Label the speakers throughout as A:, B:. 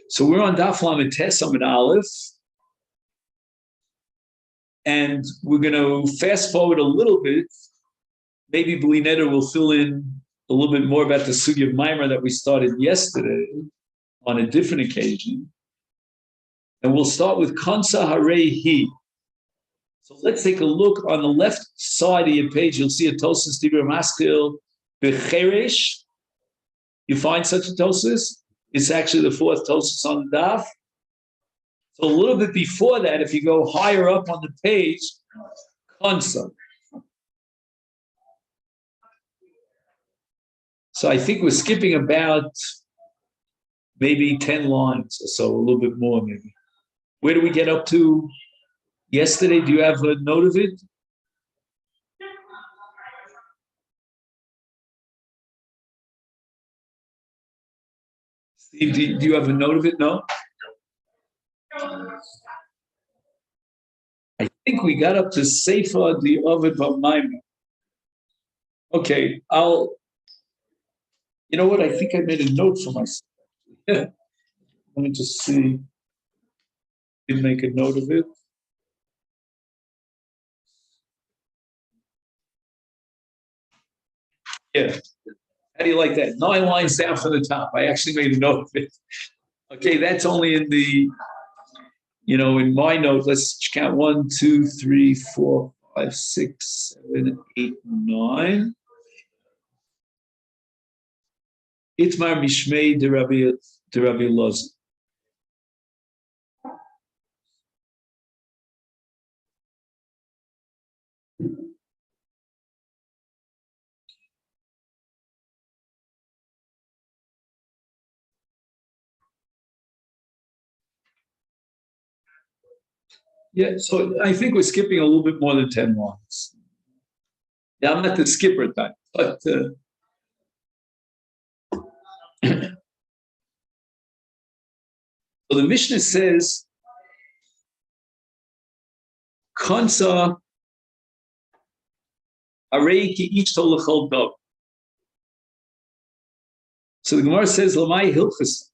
A: So we're on Daf Lamed Tes Amud Aleph, and we're going to fast forward a little bit. Maybe Bli Neder will fill in a little bit more about the Sugi of Maimer that we started yesterday on a different occasion. And we'll start with Kansa Harei Hi. So let's take a look on the left side of your page. You'll see a Tosis Dibur Maskil Becheresh. You find such a Tosis? It's actually the fourth Tosis on the Daf. So a little bit before that, if you go higher up on the page, Kansa. So I think we're skipping about maybe 10 lines or so, a little bit more maybe. Where do we get up to yesterday? Do you have a note of it? Steve, do you have a note of it? No? I think we got up to Seifa the Ovid V'Maimah. Okay, you know what? I think I made a note for myself. Let me just see. Did make a note of it. Yeah. How do you like that? 9 lines down from the top. I actually made a note of it. Okay, that's only in the, in my note. Let's count 1, 2, 3, 4, 5, 6, 7, 8, 9. Itmar Mishmei de Rabbi Loz. Yeah, so I think we're skipping a little bit more than 10 lines. Yeah, I'm not the skipper type, but so the Mishnah says, Kansa Arei ki ichto l'chol dov. So the Gemara says, Lamai Hilchas.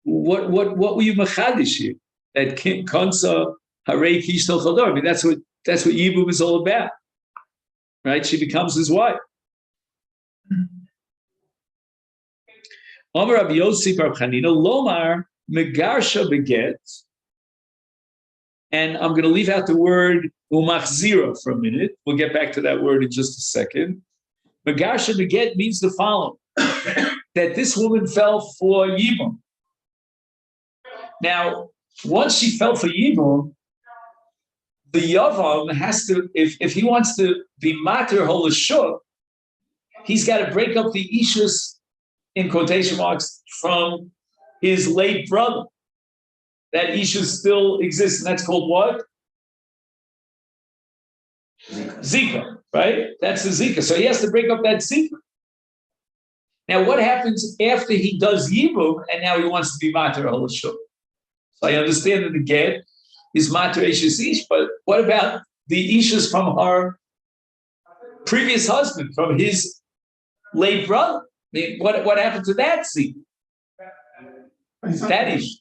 A: What were you machadish here? That Kansa Harei ki ichto l'chol dov. I mean, that's what Yibum is all about, right? She becomes his wife. Amar Rabbi Yossi Bar Chanina Lomar Megarsha beget, and I'm going to leave out the word umachzira for a minute. We'll get back to that word in just a second. Megarsha beget means the following: that this woman fell for Yibum. Now, once she fell for Yibum, the Yavam has to, if he wants to be mater holashuk, he's got to break up the ishus, in quotation marks, from his late brother. That issue still exists, and that's called what? Zika, right? That's the Zika. So he has to break up that Zika. Now, what happens after he does Yibum, and now he wants to be Mater Holashuk? So I understand that the get is Mater Eishes Ish, but what about the Ishus from her previous husband, from his late brother? I mean, what happened to that Zika? That issue.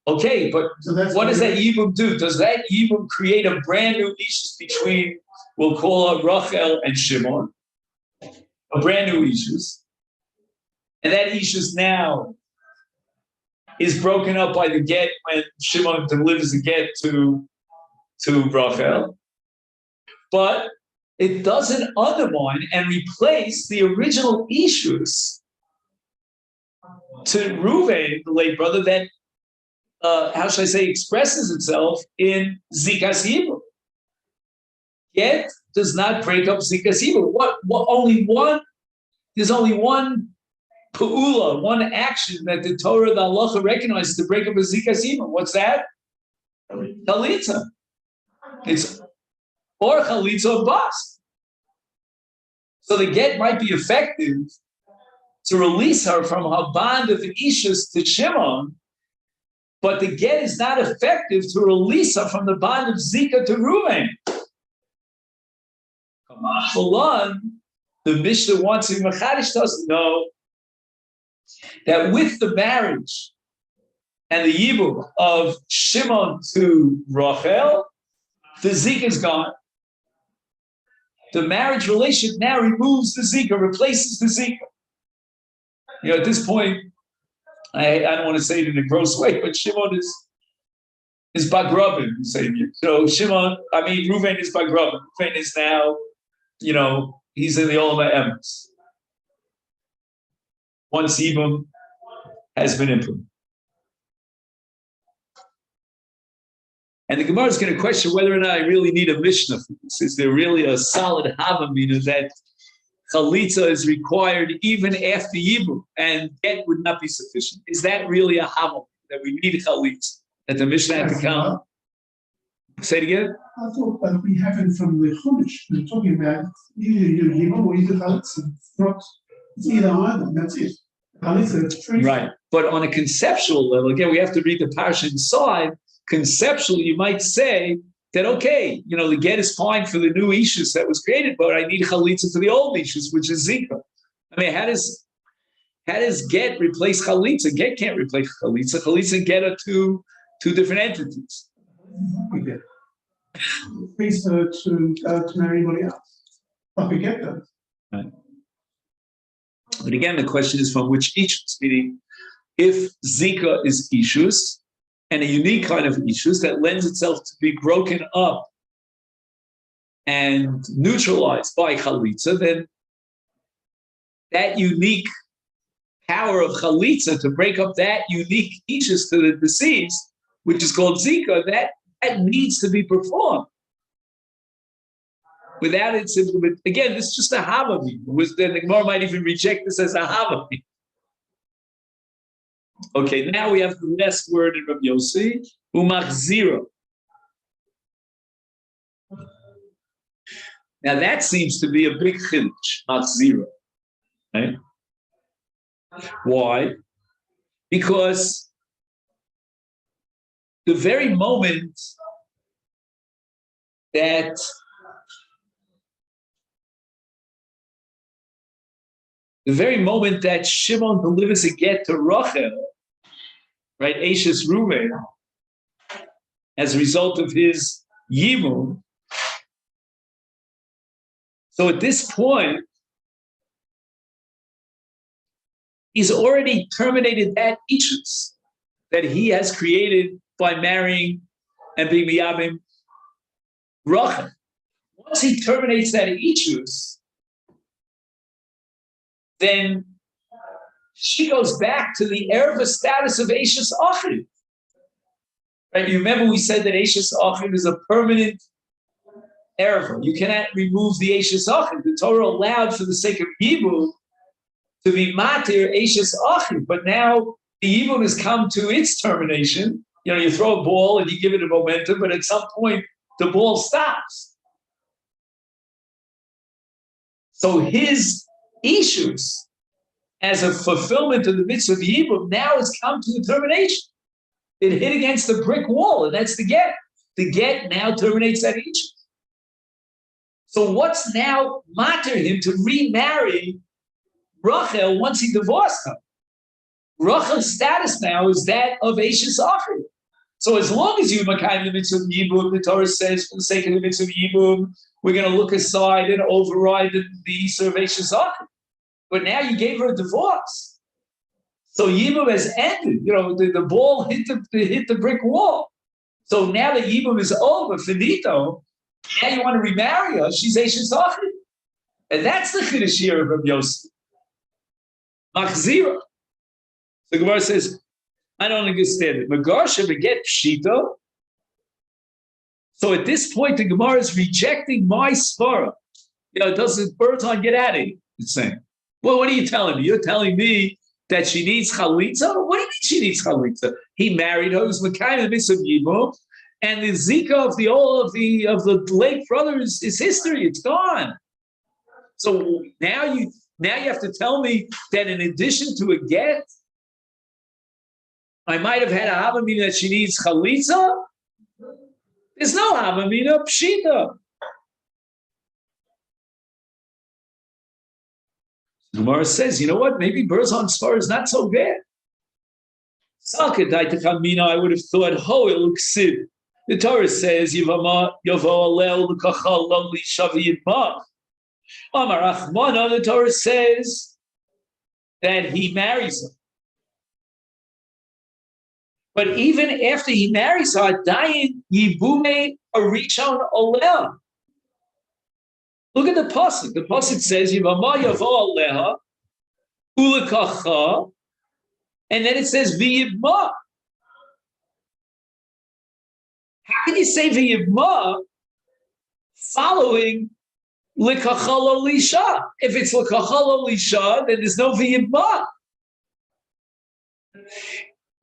A: Okay, but what does that Yibum do? Does that Yibum create a brand new Ishus between, we'll call her Rachel and Shimon, a brand new Ishus, and that Ishus now is broken up by the get when Shimon delivers the get to Rachel, but it doesn't undermine and replace the original Ishus to Reuven, the late brother, that how should I say, expresses itself in Zikas Yibum. Get does not break up Zikas Yibum. There's only one Pa'ula, one action that the Torah, the Halacha recognizes to break up a Zikas Yibum. What's that? Chalitza. It's or Chalitza or Bas. So the get might be effective to release her from her bond of Ishus to Shimon, but the get is not effective to release her from the bond of Zika to Reuven. The Mishnah wants to Machadish doesn't know. that with the marriage and the yibum of Shimon to Rachel, the Zika is gone. The marriage relation now removes the Zika, replaces the Zika. At this point, I don't want to say it in a gross way, but Shimon is Bagrabin, so Reuven is Bagrabin. Reuven is now, he's in the Olama Emes. Once Yibum has been implemented. And the Gemara is going to question whether or not I really need a Mishnah for this. Is there really a solid Havamina that Chalitza is required even after Yibum and get would not be sufficient? Is that really a Havamina that we need a Chalitza? That the Mishnah had to come? Say it again?
B: I thought that we have it from the Chumash. We're talking about either Yibum or either Chalitza. It's either one, that's it.
A: Right. But on a conceptual level, again, we have to read the parsha inside. Conceptually, you might say that, okay, the get is fine for the new Ishus that was created, but I need Chalitza for the old Ishus, which is Zika. How does get replace Chalitza? Get can't replace Chalitza. Chalitza and get are two different entities.
B: Okay. Please to marry anybody else. But we get that.
A: Right. But again, the question is from which Ishus, meaning if Zika is Ishus, and a unique kind of Ishus that lends itself to be broken up and neutralized by Chalitza, then that unique power of Chalitza to break up that unique Ishus to the deceased, which is called Zika, that needs to be performed. Without it, again, this is just a Havami. Then the Gemara might even reject this as a Havami. Okay, now we have the last word in Rabbi Yossi, umachziro. Now that seems to be a big chiddush, machziro. Right? Why? Because the very moment that Shimon delivers a get to Rachel, right, Ashes Reuven, as a result of his Yibum. So at this point, he's already terminated that Ishus that he has created by marrying and being Miyabim Rachel. Once he terminates that Ishus, then she goes back to the Erva status of Ashes Achid. Right? You remember we said that Ashes Achid is a permanent Erva. You cannot remove the Ashes Achid. The Torah allowed for the sake of Yibum to be Matir Ashes Achid, but now the Yibum has come to its termination. You throw a ball and you give it a momentum, but at some point the ball stops. So his issues as a fulfillment of the mitzvah of Yibum now has come to a termination. It hit against the brick wall, and that's the get. The get now terminates that issue. So what's now matter him to remarry Rachel once he divorced her? Rachel's status now is that of Ashes Achid. So as long as you makayim the mitzvah of Yibum, the Torah says, for the sake of the mitzvah of Yibum, we're going to look aside and override the Yisur of Ashes Achid. But now you gave her a divorce. So Yibum has ended. The ball hit the brick wall. So now that Yibum is over, finito, now you want to remarry her, she's Ashes Achid. And that's the Chiddush here of Rabbi Yossi. Machzira. The Gemara says, I don't understand it. Megarsha beget pshita. So at this point, the Gemara is rejecting my svara. Doesn't Berton get out of here? It's saying, well, what are you telling me? You're telling me that she needs chalitza? What do you mean she needs chalitza? He married her, who's Mekayim the mitzvah of Yibum, and the Zika of the late brother is history. It's gone. So now you have to tell me that in addition to a get, I might have had a havamina that she needs chalitza. There's no havamina pshita. Gemara says, you know what? Maybe Berzon Sfar is not so bad. I would have thought, Hoil Ksiv. The Torah says, Yevamot, Yavo Alel, L'kachal, Loli, Shavi, Yidmah. Amar Achmana, the Torah says that he marries her. But even after he marries her, Dayin Yibume Arishon Oleh. Look at the pasuk. The pasuk says Yivama Yavo Aleha Ulekacha, and then it says V'yibma. How can you say V'yibma following Lekachal Olisha? If it's Lekachal Olisha, then there's no V'yibma.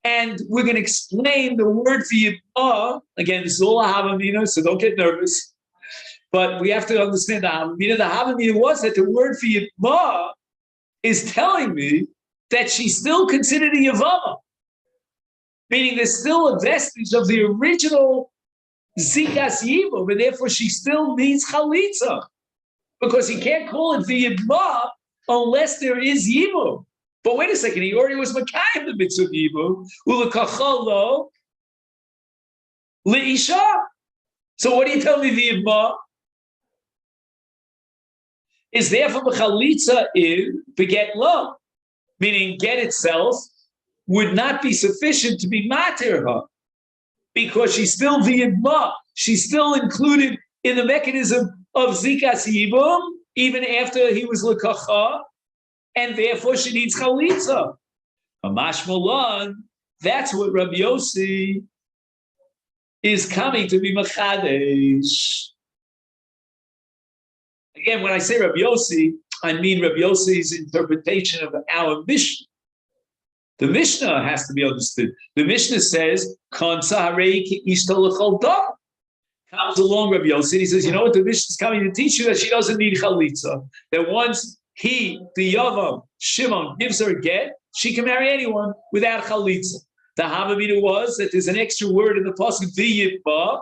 A: And we're going to explain the word V'yibma. Again, this is all a Havamina, so don't get nervous. But we have to understand the Havamina. The Havamina was that the word V'yibma is telling me that she's still considered a Yevama. Meaning there's still a vestige of the original Zikas Yibum, and therefore she still needs Chalitza. Because he can't call it V'yibma unless there is Yibum. But wait a second, he already was Makayim the mitzvah Yibum, Ulekachalo Leisha. So what do you tell me V'yibma? Is therefore Chalitza in beget lo, meaning get itself would not be sufficient to be matir her, because she's still V'yibma. She's still included in the mechanism of Zikas Yibum, even after he was Lekacha, and therefore she needs Chalitza. Amash Malan, that's what Rabbi Yossi is coming to be Machadesh. Again, when I say Rabbi Yossi, I mean Rabbi Yossi's interpretation of our Mishnah. The Mishnah has to be understood. The Mishnah says, comes along Rabbi Yossi, and he says, you know what, the Mishnah is coming to teach you that she doesn't need Chalitza. That once he, the Yavam, Shimon, gives her a get, she can marry anyone without Chalitza. The Havamina was that there's an extra word in the pasuk, V'yibma,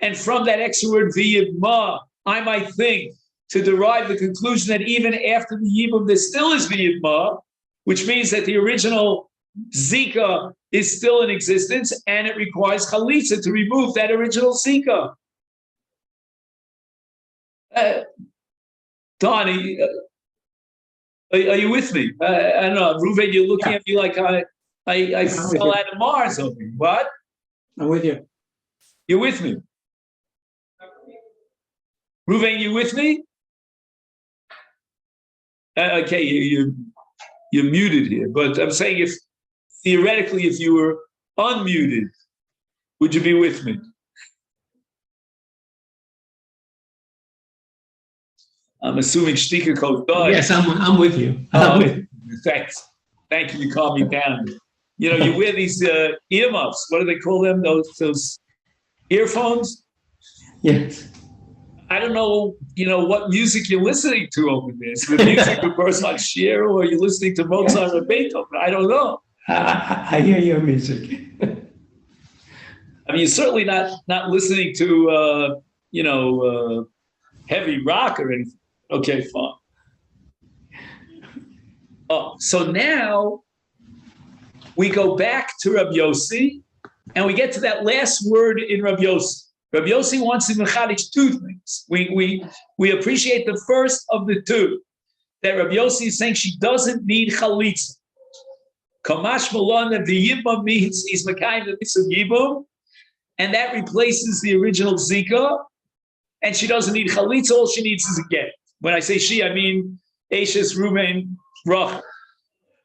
A: and from that extra word, V'yibma, I might think to derive the conclusion that even after the Yibum, there still is V'yibma, which means that the original Zika is still in existence, and it requires Chalitza to remove that original Zika. Donnie, are you with me? I don't know. Reuven, you're looking at me like I fell out of Mars over you. What?
C: I'm with you.
A: You're with me? Reuven, you with me? Okay, you're muted here, but I'm saying if theoretically, if you were unmuted, would you be with me? I'm assuming Shtika Code died.
C: Yes, I'm with you.
A: Thanks. Thank you. You calmed me down. You know, you wear these earmuffs. What do they call them? Those earphones?
C: Yes.
A: I don't know, what music you're listening to over there. Is it music of Berzon Shir, or you're listening to Mozart or Beethoven? I don't know.
C: I hear your music.
A: I mean, you're certainly not listening to, heavy rock or anything. Okay, fine. Oh, so now we go back to Rabbi Yossi, and we get to that last word in Rabbi Yossi. Rabbi Yossi wants to mechadish two things. We appreciate the first of the two, that Rabbi Yossi is saying she doesn't need chalitza. Kamash Malon, the Yibam means he's mekayim the mitzvah Yibam, and that replaces the original Zika, and she doesn't need chalitza. All she needs is a get. When I say she, I mean Ashes, Reuven, Rachel.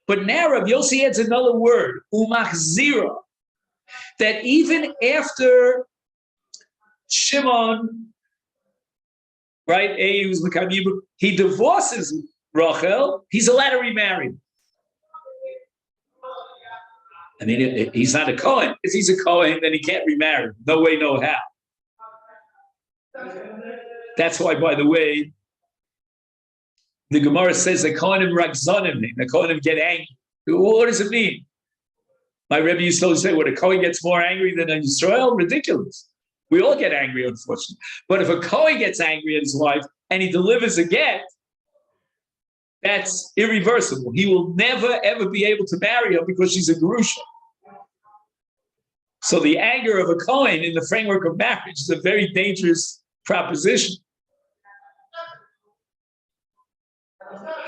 A: But now Rabbi Yossi adds another word, umachzira, that even after Shimon, right, he divorces Rachel, he's allowed to remarry. I mean, he's not a Kohen. If he's a Kohen, then he can't remarry. No way, no how. That's why, by the way, the Gemara says the Kohanim ragzonim, the Kohanim get angry. What does it mean? My Rebbe used to say, when a Kohen gets more angry than a Yisrael, ridiculous. We all get angry, unfortunately. But if a Kohen gets angry at his wife and he delivers a get, That's irreversible. He will never, ever be able to marry her because she's a Gerusha. So the anger of a Kohen in the framework of marriage is a very dangerous proposition.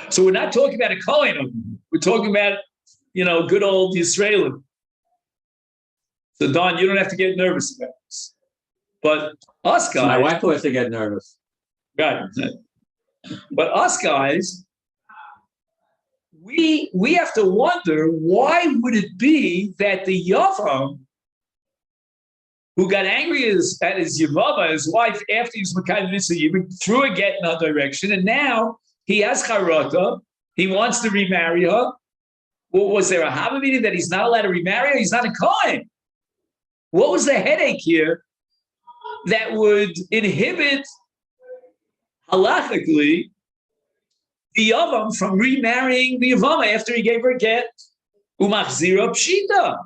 A: So we're not talking about a Kohen. We're talking about, good old Israeli. So Don, you don't have to get nervous about this. But us guys...
C: My wife wants to get nervous.
A: Right. But us guys, we have to wonder, why would it be that the Yavam, who got angry at his Yevamot, his wife, after he was Mekayim Mitzvah Yibum, threw a get in her direction, and now he has Charata, he wants to remarry her. Well, was there a Hava meeting that he's not allowed to remarry her? He's not a Kohen. What was the headache here that would inhibit, halachically, the Yavam from remarrying the Yevamot after he gave her a get? Umachzira pshita.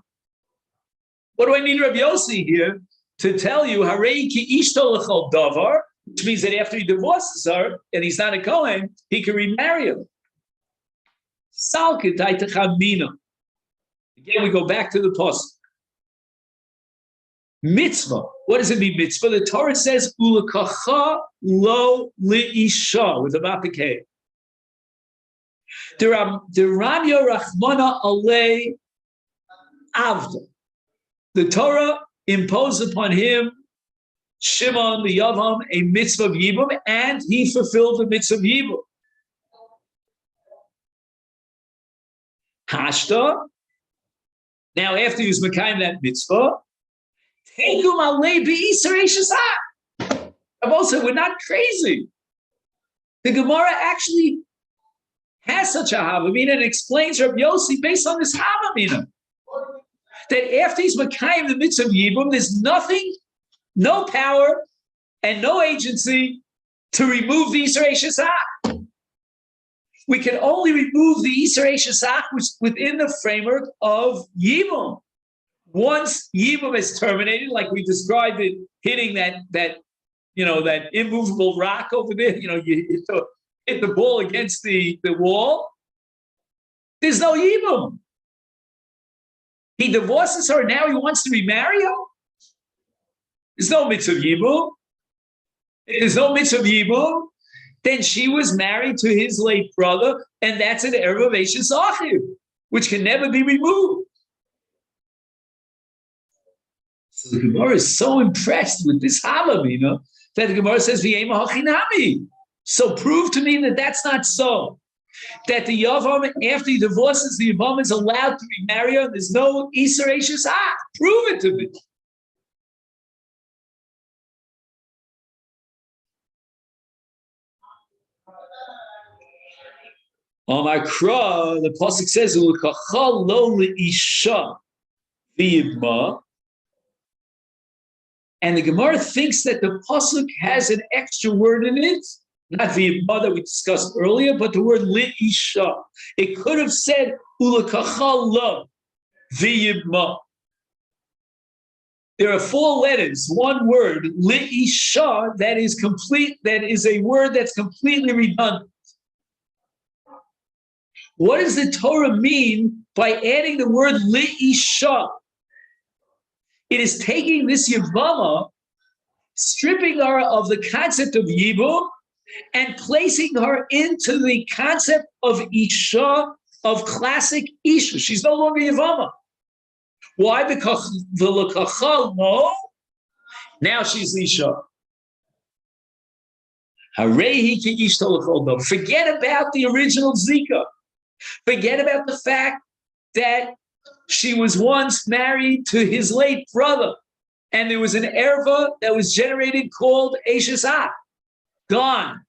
A: What do I mean, Rabbi Yossi, here? To tell you, Harei ki ishto l'chol davar, which means that after he divorces her, and he's not a Kohen, he can remarry her. Salke taitach mina. Again, we go back to the pasuk. Mitzvah. What does it mean, mitzvah? The Torah says, ulekacha lo liisha, with a mapikeh. Deramya rachmana alei avda. The Torah imposed upon him, Shimon the Yavam, a mitzvah of Yibum, and he fulfilled the mitzvah of Yibum. Hashta. Now, after he was Mekayim that mitzvah, also, we're not crazy. The Gemara actually has such a Havamina and explains Rabbi Yossi based on this Havamina. That after he's Mekayim the mitzvah of Yibum, there's nothing, no power, and no agency to remove the Yisrei Shesach. We can only remove the Yisrei Shesach within the framework of Yibum. Once Yibum is terminated, like we described it, hitting that immovable rock over there, you hit the ball against the wall, there's no Yibum. He divorces her, now he wants to remarry her? There's no mitzvah of Yibum. If there's no mitzvah of Yibum, then she was married to his late brother, and that's an erev of Eishes Achiv, which can never be removed. So the Gemara is so impressed with this Havamina that the Gemara says, V'yema hachinami. So prove to me that that's not so. That the Yavam, after he divorces, the Yavam is allowed to remarry her. There's no Isser Eishes Ach. Prove it to me. Amakra, the pasuk says, "Ulkacha lo leisha v'yibma," and the Gemara thinks that the pasuk has an extra word in it, not v'yibma that we discussed earlier, but the word leisha. It could have said "Ulkacha lo v'yibma." There are 4 letters, one word, leisha, that is complete. That is a word that's completely redundant. What does the Torah mean by adding the word li'isha? It is taking this Yevamah, stripping her of the concept of Yibum, and placing her into the concept of Isha, of classic Isha. She's no longer Yevamah. Why? Because the L'kacha lo, now she's Isha. Harehi ki ishta l'chol do. Forget about the original Zika. Forget about the fact that she was once married to his late brother, and there was an erva that was generated called Eishes Ach. Gone.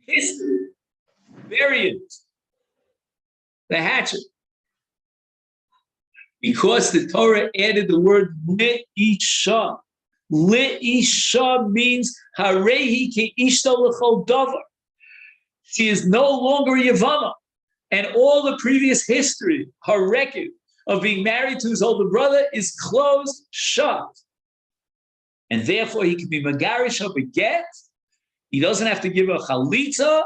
A: History. Bury it. The hatchet. Because the Torah added the word le'isha. Le'isha means harehi ki ishta l'chol davar. She is no longer a Yevamah. And all the previous history, her record of being married to his older brother is closed, shut. And therefore he can be megarish or beget. He doesn't have to give a chalitza.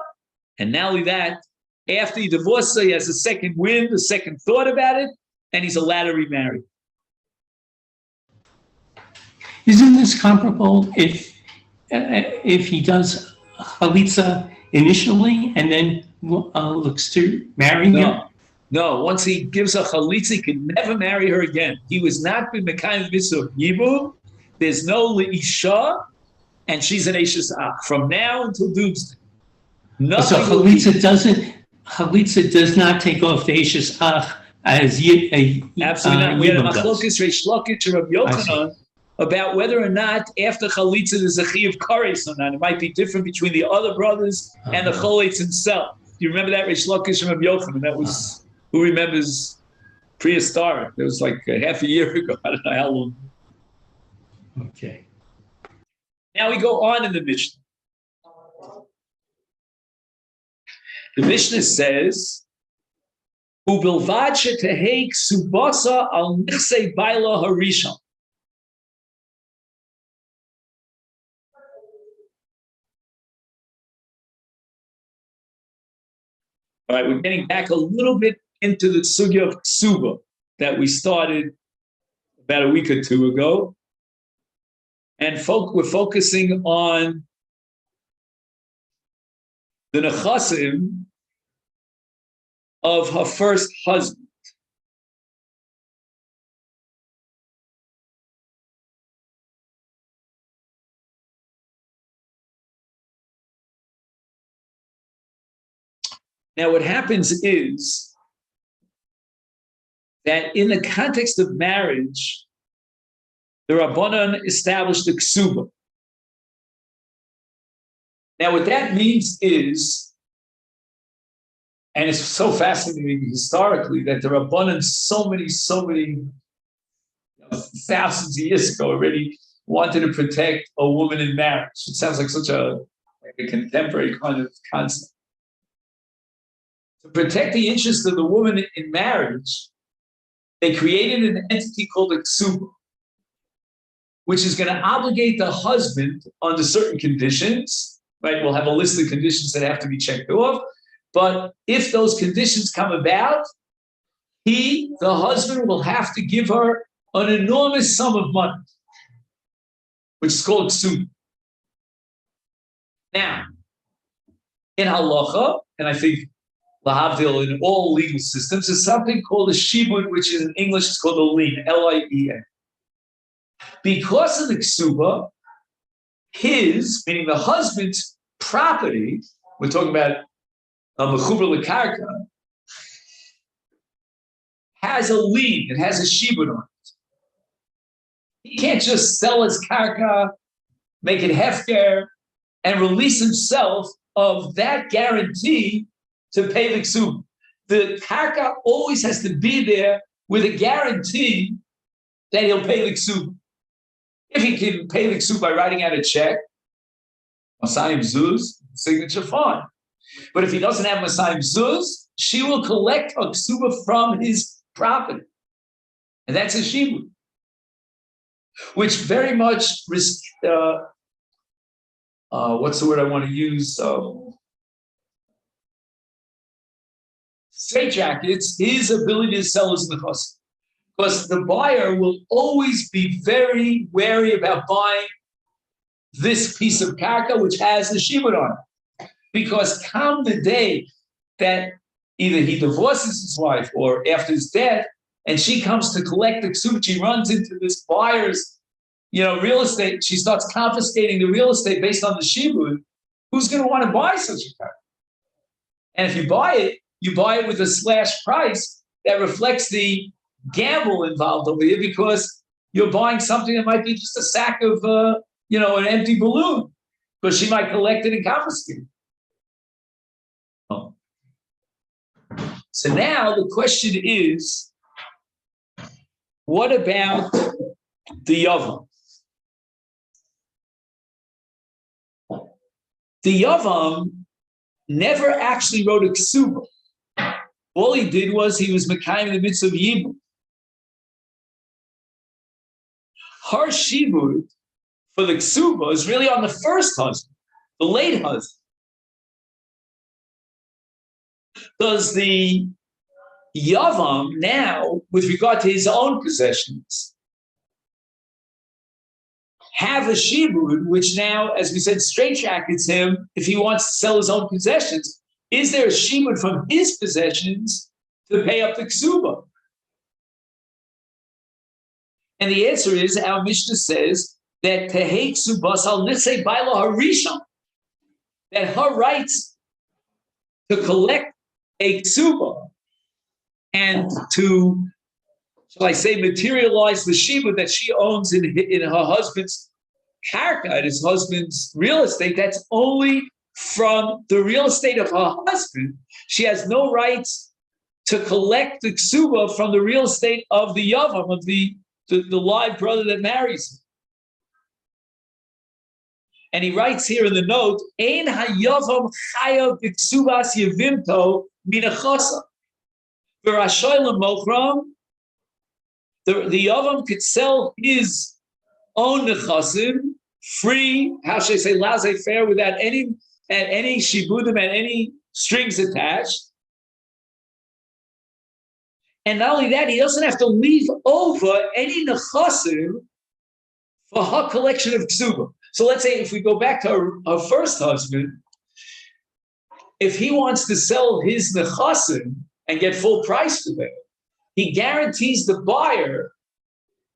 A: And not only that, After he divorces her, he has a second wind, a second thought about it, and he's allowed to remarry.
C: Isn't this comparable if he does chalitza initially and then looks to marry her?
A: No, once he gives her chalitza, he can never marry her again. He was not been mekayim mitzvah of yibum. There's no leisha, and she's an eishes ach from now until doomsday.
C: So chalitza does not take off the eishes ach as
A: absolutely not. We had a
C: yibum does.
A: machlokes Reish Lakish or Rabbi Yochanan about whether or not after chalitza there's a chi of kares or not. It might be different between the other brothers and the choletz himself. Do you remember that Reish Lakish and Rabbi Yochanan? That was who remembers prehistoric. It was like half a year ago. I don't know how long.
C: Okay.
A: Now we go on in the Mishnah. The Mishnah says, "Ubilvad shetehei ksubasa al nichsei baila harishon." All right, we're getting back a little bit into the sugya of ksuba that we started about a week or two ago. And we're focusing on the nechasim of her first husband. Now, what happens is that in the context of marriage, the Rabbanan established the ksuba. Now, what that means is, and it's so fascinating historically, that the Rabbanan so many thousands of years ago already wanted to protect a woman in marriage. It sounds like such a contemporary kind of concept. To protect the interest of the woman in marriage, they created an entity called a ksuba, which is going to obligate the husband under certain conditions, right? We'll have a list of conditions that have to be checked off. But if those conditions come about, the husband, will have to give her an enormous sum of money, which is called ksuba. Now, in halacha, and I think lahavdil in all legal systems, is something called a shibud, which in English is called a lien, L-I-E-N. Because of the ksuba, his, meaning the husband's property, we're talking about a mechuber lekarka, has a lien, it has a shibud on it. He can't just sell his karka, make it hefker, and release himself of that guarantee to pay the ksuba. The karka always has to be there with a guarantee that he'll pay the ksuba. If he can pay the ksuba by writing out a check, Masayim Zuz, signature fine. But if he doesn't have Masayim Zuz, she will collect a ksuba from his property. And that's a shibud, which very much, what's the word I want to use? Straitjackets his ability to sell his nechas. Because the buyer will always be very wary about buying this piece of karka, which has the shibud on it. Because come the day that either he divorces his wife or after his death, and she comes to collect the ksuba, she runs into this buyer's, real estate. She starts confiscating the real estate based on the shibud. Who's going to want to buy such a karka? And if you buy it with a slash price that reflects the gamble involved over here, because you're buying something that might be just a sack of, an empty balloon, because she might collect it and confiscate it. Oh. So now the question is, what about the Yavam? The Yavam never actually wrote a ksuba. All he did was he was mekayim in the midst of yibum. Her shibud for the ksuba is really on the first husband, the late husband. does the Yavam now, with regard to his own possessions, have a shibud, which now, as we said, straitjackets him if he wants to sell his own possessions? Is there a shibud from his possessions to pay up the ksuba? And the answer is, our Mishnah says that tehei ksubas al nisei baila harishon, that her rights to collect a ksuba and to, shall I say, materialize the shiva that she owns in her husband's karka, his husband's real estate, that's only from the real estate of her husband. She has no rights to collect the ksuba from the real estate of the yavam, of the live brother that marries him. And he writes here in the note, Ein hayavam chayav b'ksubas yevimto minachasa. V'rashoy l'mochram, the yavam could sell his own nechasim free, how should I say, laissez-faire, without any shibudim and any strings attached. And not only that, he doesn't have to leave over any nechasim for her collection of ksuba. So let's say if we go back to her first husband, if he wants to sell his nechasim and get full price for them, he guarantees the buyer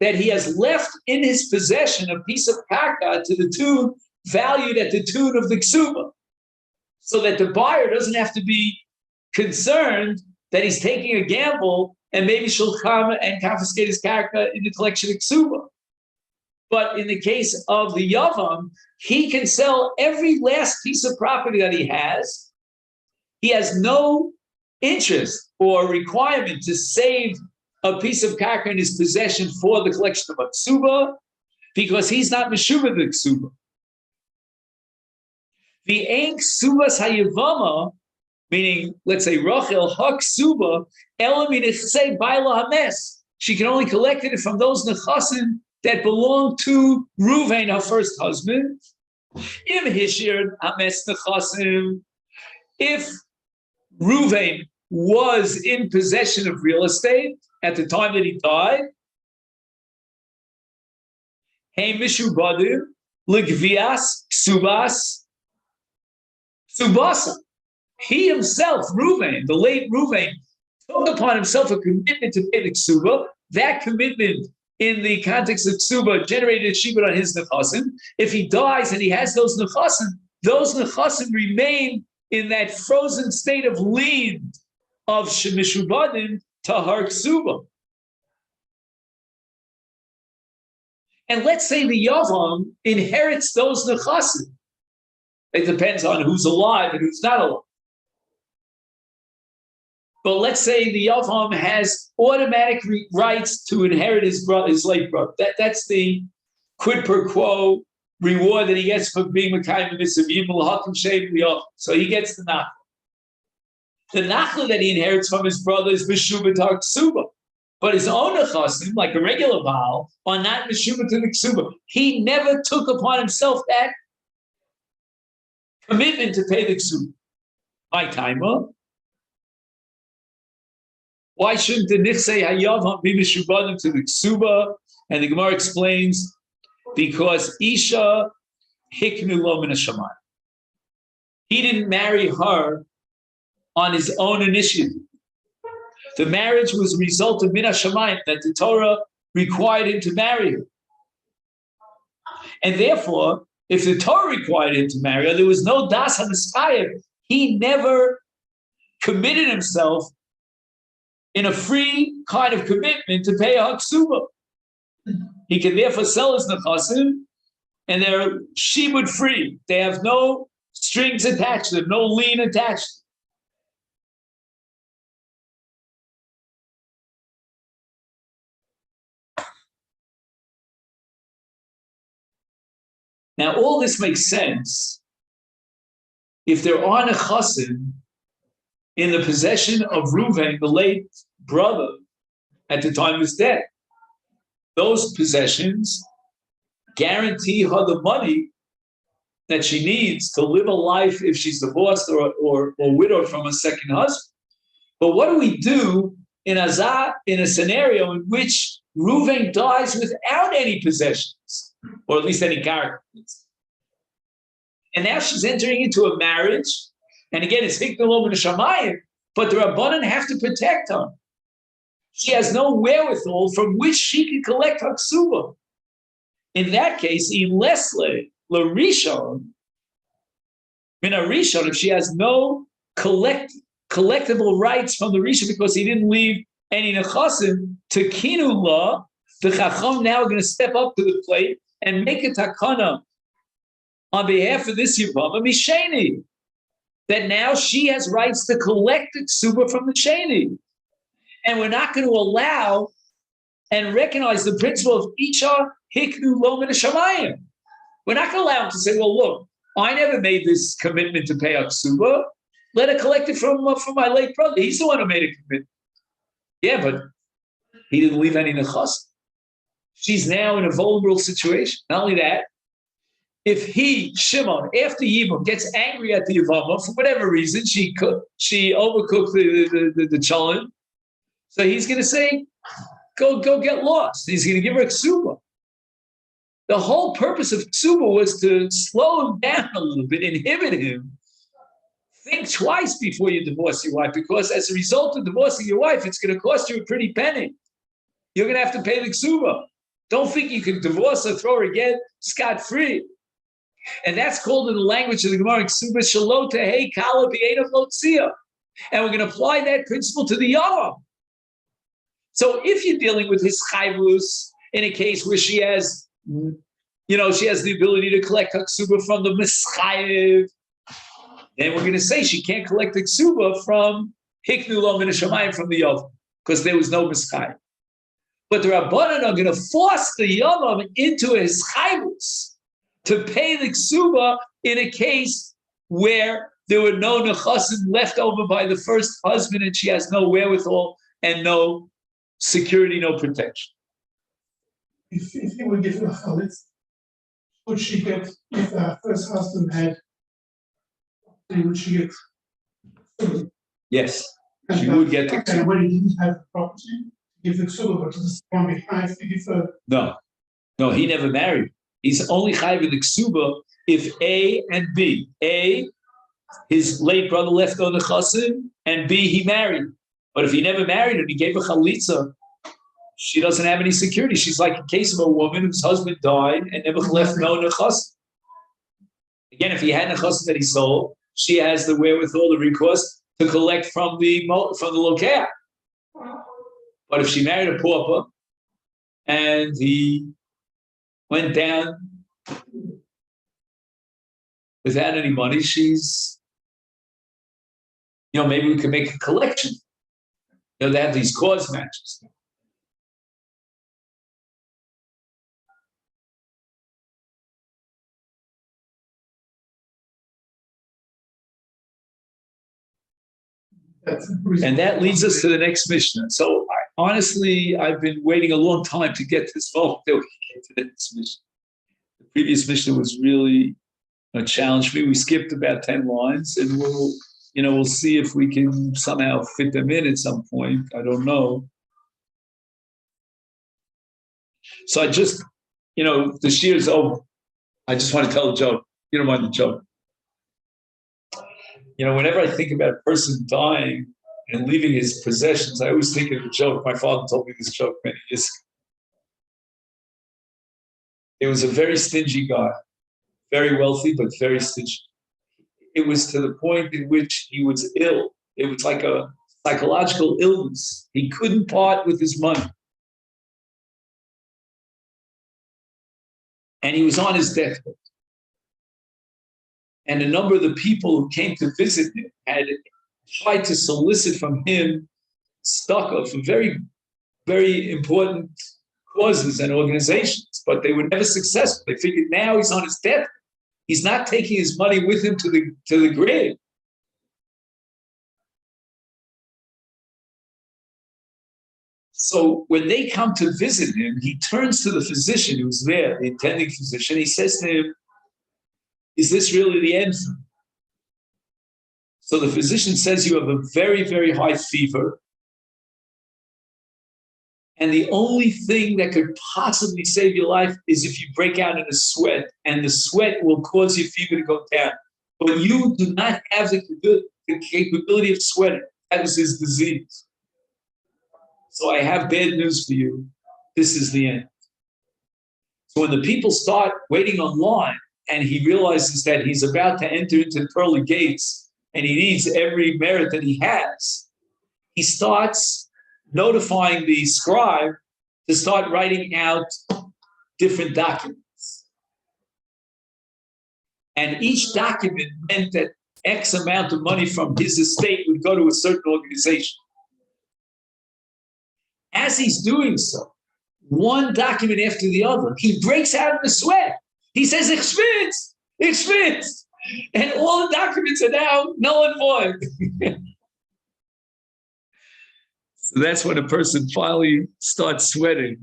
A: that he has left in his possession a piece of karka to the tune, valued at the tune of the ksuba, so that the buyer doesn't have to be concerned that he's taking a gamble and maybe she'll come and confiscate his karka in the collection of ksuba. But in the case of the yavam, he can sell every last piece of property that he has. He has no interest or requirement to save a piece of karka in his possession for the collection of a ksuba, because he's not meshuvah the ksuba. The ein ksubas hayavama, meaning, let's say, Rachel ha ksuba, ela minichsei baila hames. She can only collect it from those nechasim that belong to Ruvain, her first husband. Im hishir hames nechasim. If Ruvain was in possession of real estate at the time that he died, hey mishubadim ligvias ksubas subasa. He himself, Ruvain, the late Ruvain, took upon himself a commitment to pay the ksuba. That commitment, in the context of ksuba, generated a shibud on his nechasim. If he dies and he has those nechasim remain in that frozen state of lien of mishubadim to her ksuba. And let's say the yavam inherits those nechasim. It depends on who's alive and who's not alive. But let's say the yavam has automatic rights to inherit his late brother. That's the quid pro quo reward that he gets for being Mekayim Mitzvah. So he gets the nachla. The nachla that he inherits from his brother is Meshubah to Ksuba. But his own nechasim, like a regular Baal, are not Meshubah to the Ksuba. He never took upon himself that commitment to pay the Ksuba. My timer. Why shouldn't the Nichsei Hayavam be Meshubadim to the Ksuba? And the Gemara explains, because Isha Hiknu Lo Min HaShamayim. He didn't marry her on his own initiative. The marriage was a result of Min HaShamayim, that the Torah required him to marry her. And therefore, if the Torah required him to marry her, there was no Das HaMispayim. He never committed himself in a free kind of commitment to pay a ksuba. He can therefore sell his nechasim, and they're shibud free. They have no strings attached to them, no lien attached. Now, all this makes sense if there are nechasim in the possession of Reuven, the late brother, at the time of his death. Those possessions guarantee her the money that she needs to live a life if she's divorced or widowed from a second husband. But what do we do in a scenario in which Reuven dies without any possessions, or at least any character? And now she's entering into a marriage, and again, it's Hiknalom and Shamayim, but the Rabbanan have to protect her. She has no wherewithal from which she can collect her ksuba. In that case, Ilesle, Larishon, Mina Rishon, if she has no collectible rights from the Rishon because he didn't leave any nechasim, to Kinu law, the Chacham now are going to step up to the plate and make a takana on behalf of this Yevamot Misheni, that now she has rights to collect the ksuba from the Sheni. And we're not going to allow and recognize the principle of Isha Hiknu Lo Min Hashamayim. We're not going to allow him to say, well, look, I never made this commitment to pay up ksuba. Let her collect it from my late brother. He's the one who made a commitment. Yeah, but he didn't leave any nechas. She's now in a vulnerable situation. Not only that, if he, Shimon, after Yibam, gets angry at the Yevamot, for whatever reason, she overcooked the cholent, so he's going to say, go get lost. He's going to give her a ksuba. The whole purpose of ksuba was to slow him down a little bit, inhibit him. Think twice before you divorce your wife, because as a result of divorcing your wife, it's going to cost you a pretty penny. You're going to have to pay the ksuba. Don't think you can divorce her, throw her again, scot-free. And that's called in the language of the Gemara, ksuba shalot tehei kala b'einav lotzia. And we're going to apply that principle to the Yom. So if you're dealing with his chayvus in a case where she has, she has the ability to collect her ksuba from the mischayev, then we're going to say she can't collect the ksuba from hiknu lo min hashamayim, from the Yom, because there was no mischayev. But the Rabbanan are going to force the Yom into his chayvus to pay the ksuba in a case where there were no nechasim left over by the first husband and she has no wherewithal and no security, no protection.
B: If he would give her a chalitz, would she get, if her first husband had, would she get?
A: Yes, she would get the ksuba.
B: And when he didn't have the property, give the ksuba, but this one behind, to give her.
A: No, he never married. He's only chayiv in the ksuba if A and B. A, his late brother left on the chasim, and B, he married. But if he never married and he gave a chalitza, she doesn't have any security. She's like a case of a woman whose husband died and never left no nechasim. Again, if he had nechasim that he sold, she has the wherewithal, the recourse to collect from the lokeh. But if she married a pauper and he went down without any money, she's, maybe we can make a collection. They have these cause matches. And that leads us to the next Mishnah. So honestly, I've been waiting a long time to get this far. To the next Mishnah. The previous Mishnah was really a challenge for me. We skipped about 10 lines, and we'll see if we can somehow fit them in at some point. I don't know. So I just, the shear's over. I just want to tell a joke. You don't mind the joke. Whenever I think about a person dying and leaving his possessions, I always think of a joke. My father told me this joke many years ago. He was a very stingy guy, very wealthy, but very stingy. It was to the point in which he was ill. It was like a psychological illness. He couldn't part with his money. And he was on his deathbed. And a number of the people who came to visit him had tried to solicit from him stuff for very, very important causes and organizations, but they were never successful. They figured now he's on his deathbed. He's not taking his money with him to the grave. So when they come to visit him, he turns to the physician who's there, the attending physician. He says to him, "Is this really the end?" So the physician says you have a very, very high fever. And the only thing that could possibly save your life is if you break out in a sweat, and the sweat will cause your fever to go down. But you do not have the capability of sweating. That was his disease. So I have bad news for you. This is the end. So when the people start waiting online and he realizes that he's about to enter into the pearly gates and he needs every merit that he has, he starts notifying the scribe to start writing out different documents. And each document meant that X amount of money from his estate would go to a certain organization. As he's doing so, one document after the other, he breaks out in a sweat. He says, "Ich schwitz," and all the documents are now null and void. So that's when a person finally starts sweating.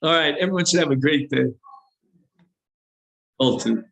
A: All right, everyone should have a great day. All too.